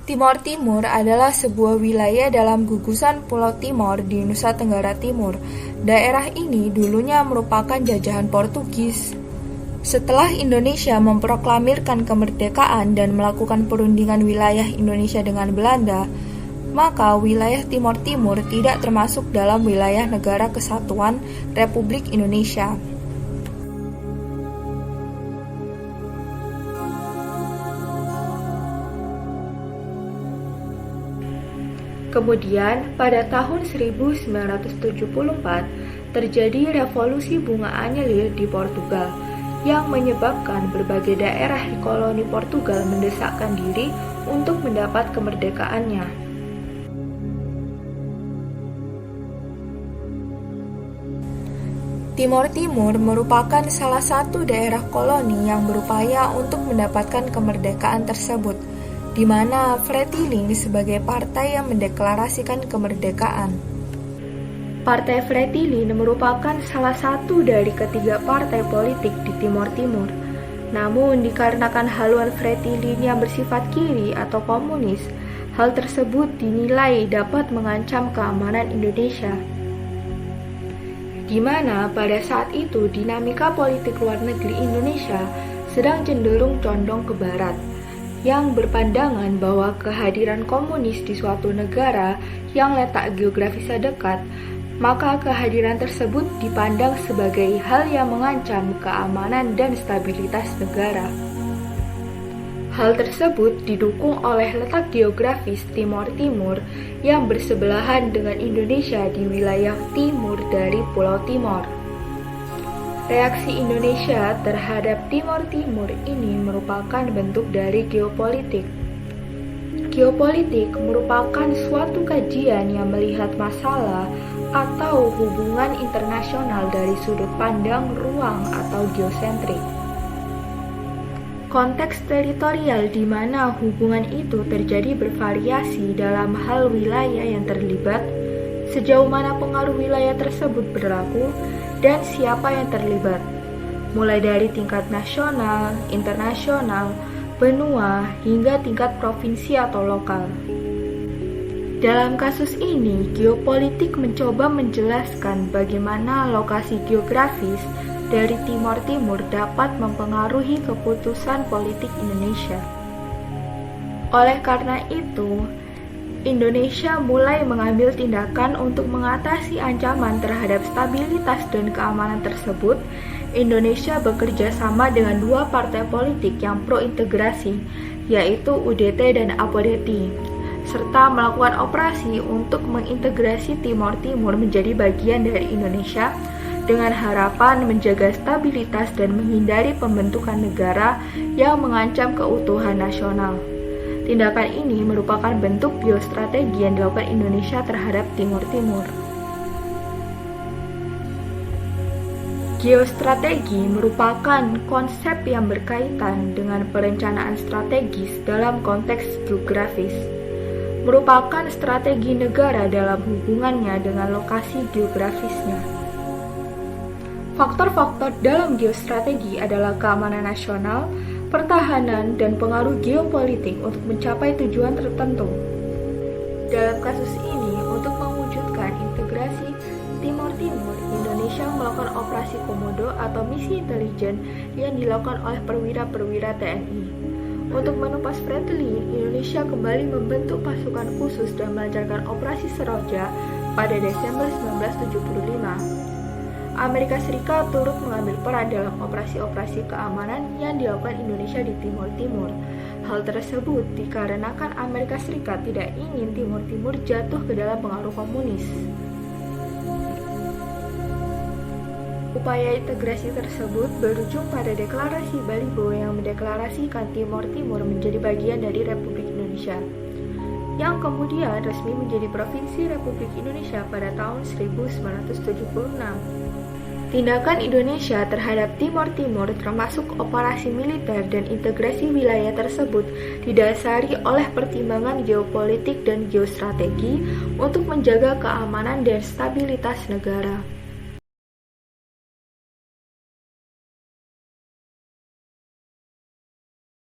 Timor Timur adalah sebuah wilayah dalam gugusan Pulau Timor di Nusa Tenggara Timur. Daerah ini dulunya merupakan jajahan Portugis. Setelah Indonesia memproklamirkan kemerdekaan dan melakukan perundingan wilayah Indonesia dengan Belanda, maka wilayah Timor Timur tidak termasuk dalam wilayah Negara Kesatuan Republik Indonesia. Kemudian, pada tahun 1974, terjadi revolusi bunga anyelir di Portugal yang menyebabkan berbagai daerah di koloni Portugal mendesakkan diri untuk mendapat kemerdekaannya. Timor Timur merupakan salah satu daerah koloni yang berupaya untuk mendapatkan kemerdekaan tersebut, di mana Fretilin sebagai partai yang mendeklarasikan kemerdekaan. Partai Fretilin merupakan salah satu dari ketiga partai politik di Timor Timur. Namun, dikarenakan haluan Fretilin yang bersifat kiri atau komunis, hal tersebut dinilai dapat mengancam keamanan Indonesia. Di mana pada saat itu dinamika politik luar negeri Indonesia sedang cenderung condong ke barat, yang berpandangan bahwa kehadiran komunis di suatu negara yang letak geografisnya dekat, maka kehadiran tersebut dipandang sebagai hal yang mengancam keamanan dan stabilitas negara. Hal tersebut didukung oleh letak geografis Timor Timur yang bersebelahan dengan Indonesia di wilayah timur dari Pulau Timor. Reaksi Indonesia terhadap Timor Timur ini merupakan bentuk dari geopolitik. Geopolitik merupakan suatu kajian yang melihat masalah atau hubungan internasional dari sudut pandang ruang atau geosentrik. Konteks teritorial di mana hubungan itu terjadi bervariasi dalam hal wilayah yang terlibat, sejauh mana pengaruh wilayah tersebut berlaku, dan siapa yang terlibat, mulai dari tingkat nasional, internasional, benua, hingga tingkat provinsi atau lokal. Dalam kasus ini, geopolitik mencoba menjelaskan bagaimana lokasi geografis dari Timor Timur dapat mempengaruhi keputusan politik Indonesia. Oleh karena itu, Indonesia mulai mengambil tindakan untuk mengatasi ancaman terhadap stabilitas dan keamanan tersebut. Indonesia bekerja sama dengan dua partai politik yang pro-integrasi, yaitu UDT dan APODETI, serta melakukan operasi untuk mengintegrasi Timor Timur menjadi bagian dari Indonesia dengan harapan menjaga stabilitas dan menghindari pembentukan negara yang mengancam keutuhan nasional. Tindakan ini merupakan bentuk geostrategi yang dilakukan Indonesia terhadap Timor Timur. Geostrategi merupakan konsep yang berkaitan dengan perencanaan strategis dalam konteks geografis. Merupakan strategi negara dalam hubungannya dengan lokasi geografisnya. Faktor-faktor dalam geostrategi adalah keamanan nasional, pertahanan, dan pengaruh geopolitik untuk mencapai tujuan tertentu. Dalam kasus ini, untuk mewujudkan integrasi Timor Timur, Indonesia melakukan operasi Komodo atau misi intelijen yang dilakukan oleh perwira-perwira TNI. Untuk menumpas Fretilin, Indonesia kembali membentuk pasukan khusus dan melancarkan operasi Seroja pada Desember 1975. Amerika Serikat turut mengambil peran dalam operasi-operasi keamanan yang dilakukan Indonesia di Timor Timur. Hal tersebut dikarenakan Amerika Serikat tidak ingin Timor Timur jatuh ke dalam pengaruh komunis. Upaya integrasi tersebut berujung pada deklarasi Balibo yang mendeklarasikan Timor Timur menjadi bagian dari Republik Indonesia, yang kemudian resmi menjadi Provinsi Republik Indonesia pada tahun 1976. Tindakan Indonesia terhadap Timor Timur termasuk operasi militer dan integrasi wilayah tersebut didasari oleh pertimbangan geopolitik dan geostrategi untuk menjaga keamanan dan stabilitas negara.